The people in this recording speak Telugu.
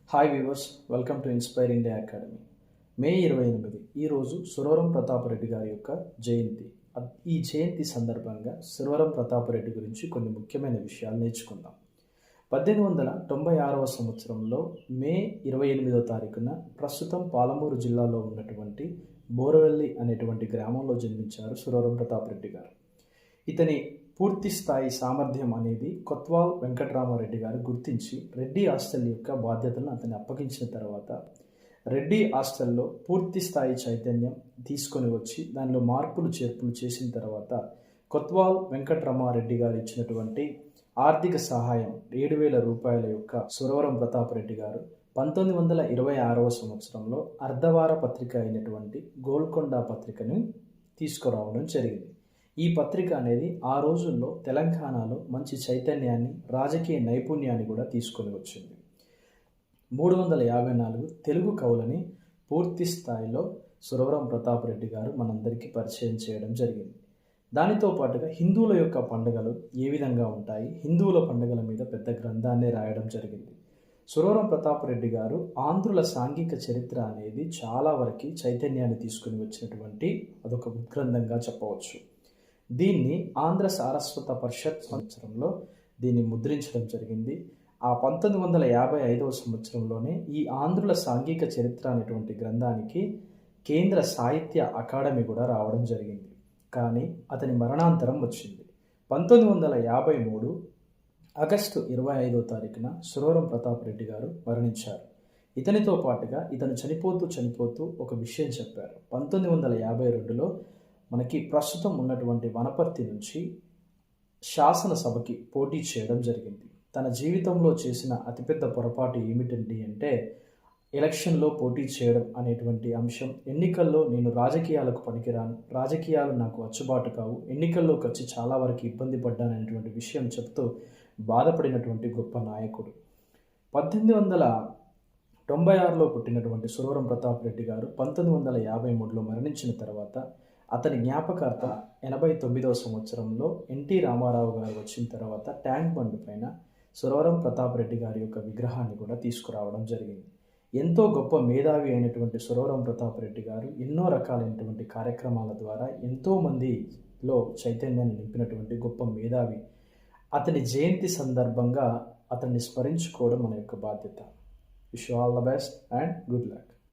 Hi viewers, welcome to inspire India academy. May 28 ఈరోజు సురవరం ప్రతాపరెడ్డి గారి యొక్క జయంతి. ఈ జయంతి సందర్భంగా సురవరం ప్రతాపరెడ్డి గురించి కొన్ని ముఖ్యమైన విషయాలు నేర్చుకుందాం. 1896వ సంవత్సరంలో మే 28వ తారీఖున ప్రస్తుతం పాలమూరు జిల్లాలో ఉన్నటువంటి బోరవెల్లి అనేటువంటి గ్రామంలో జన్మించారు సురవరం ప్రతాపరెడ్డి గారు. ఇతని పూర్తి స్థాయి సామర్థ్యం అనేది కొత్వాల్ వెంకటరామారెడ్డి గారు గుర్తించి రెడ్డి హాస్టల్ యొక్క బాధ్యతలను అతన్ని అప్పగించిన తర్వాత రెడ్డి హాస్టల్లో పూర్తి స్థాయి చైతన్యం తీసుకొని వచ్చి దానిలో మార్పులు చేర్పులు చేసిన తర్వాత కొత్వాల్ వెంకటరామారెడ్డి గారు ఇచ్చినటువంటి ఆర్థిక సహాయం 7,000 రూపాయల యొక్క సురవరం ప్రతాపరెడ్డి గారు 1926వ సంవత్సరంలో అర్ధవార పత్రిక అయినటువంటి గోల్కొండ పత్రికను తీసుకురావడం జరిగింది. ఈ పత్రిక అనేది ఆ రోజుల్లో తెలంగాణలో మంచి చైతన్యాన్ని, రాజకీయ నైపుణ్యాన్ని కూడా తీసుకొని వచ్చింది. 354 తెలుగు కవులని పూర్తి స్థాయిలో సురవరం ప్రతాపరెడ్డి గారు మనందరికీ పరిచయం చేయడం జరిగింది. దానితో పాటుగా హిందువుల యొక్క పండుగలు ఏ విధంగా ఉంటాయి, హిందువుల పండుగల మీద పెద్ద గ్రంథాన్ని రాయడం జరిగింది. సురవరం ప్రతాపరెడ్డి గారు ఆంధ్రుల సాంఘిక చరిత్ర అనేది చాలా వరకు చైతన్యాన్ని తీసుకుని వచ్చినటువంటి అదొక ఉద్గ్రంథంగా చెప్పవచ్చు. దీన్ని ఆంధ్ర సారస్వత పరిషత్ సంవత్సరంలో దీన్ని ముద్రించడం జరిగింది. ఆ 1955వ సంవత్సరంలోనే ఈ ఆంధ్రుల సాంఘిక చరిత్ర అనేటువంటి గ్రంథానికి కేంద్ర సాహిత్య అకాడమీ కూడా రావడం జరిగింది. కానీ అతని మరణాంతరం వచ్చింది. 1953 ఆగస్టు 25వ తారీఖున సురవరం ప్రతాపరెడ్డి గారు మరణించారు. ఇతనితో పాటుగా ఇతను చనిపోతూ ఒక విషయం చెప్పారు. 1952లో మనకి ప్రస్తుతం ఉన్నటువంటి వనపర్తి నుంచి శాసనసభకి పోటీ చేయడం జరిగింది. తన జీవితంలో చేసిన అతిపెద్ద పొరపాటు ఏమిటండి అంటే ఎలక్షన్లో పోటీ చేయడం అనేటువంటి అంశం. ఎన్నికల్లో నేను రాజకీయాలకు పనికిరాను, రాజకీయాలు నాకు అచ్చుబాటు కావు, ఎన్నికల్లోకి వచ్చి చాలా వరకు ఇబ్బంది పడ్డాననేటువంటి విషయం చెప్తూ బాధపడినటువంటి గొప్ప నాయకుడు. 1896లో పుట్టినటువంటి సురవరం ప్రతాపరెడ్డి గారు 1953లో మరణించిన తర్వాత అతని జ్ఞాపకార్థం 89వ సంవత్సరంలో ఎన్టీ రామారావు గారు వచ్చిన తర్వాత ట్యాంక్ బండ్ పైన సురవరం ప్రతాపరెడ్డి గారి యొక్క విగ్రహాన్ని కూడా తీసుకురావడం జరిగింది. ఎంతో గొప్ప మేధావి అయినటువంటి సురవరం ప్రతాపరెడ్డి గారు ఎన్నో రకాలైనటువంటి కార్యక్రమాల ద్వారా ఎంతోమందిలో చైతన్యాన్ని నింపినటువంటి గొప్ప మేధావి. అతని జయంతి సందర్భంగా అతన్ని స్మరించుకోవడం మన యొక్క బాధ్యత. Wish you all the best and good luck.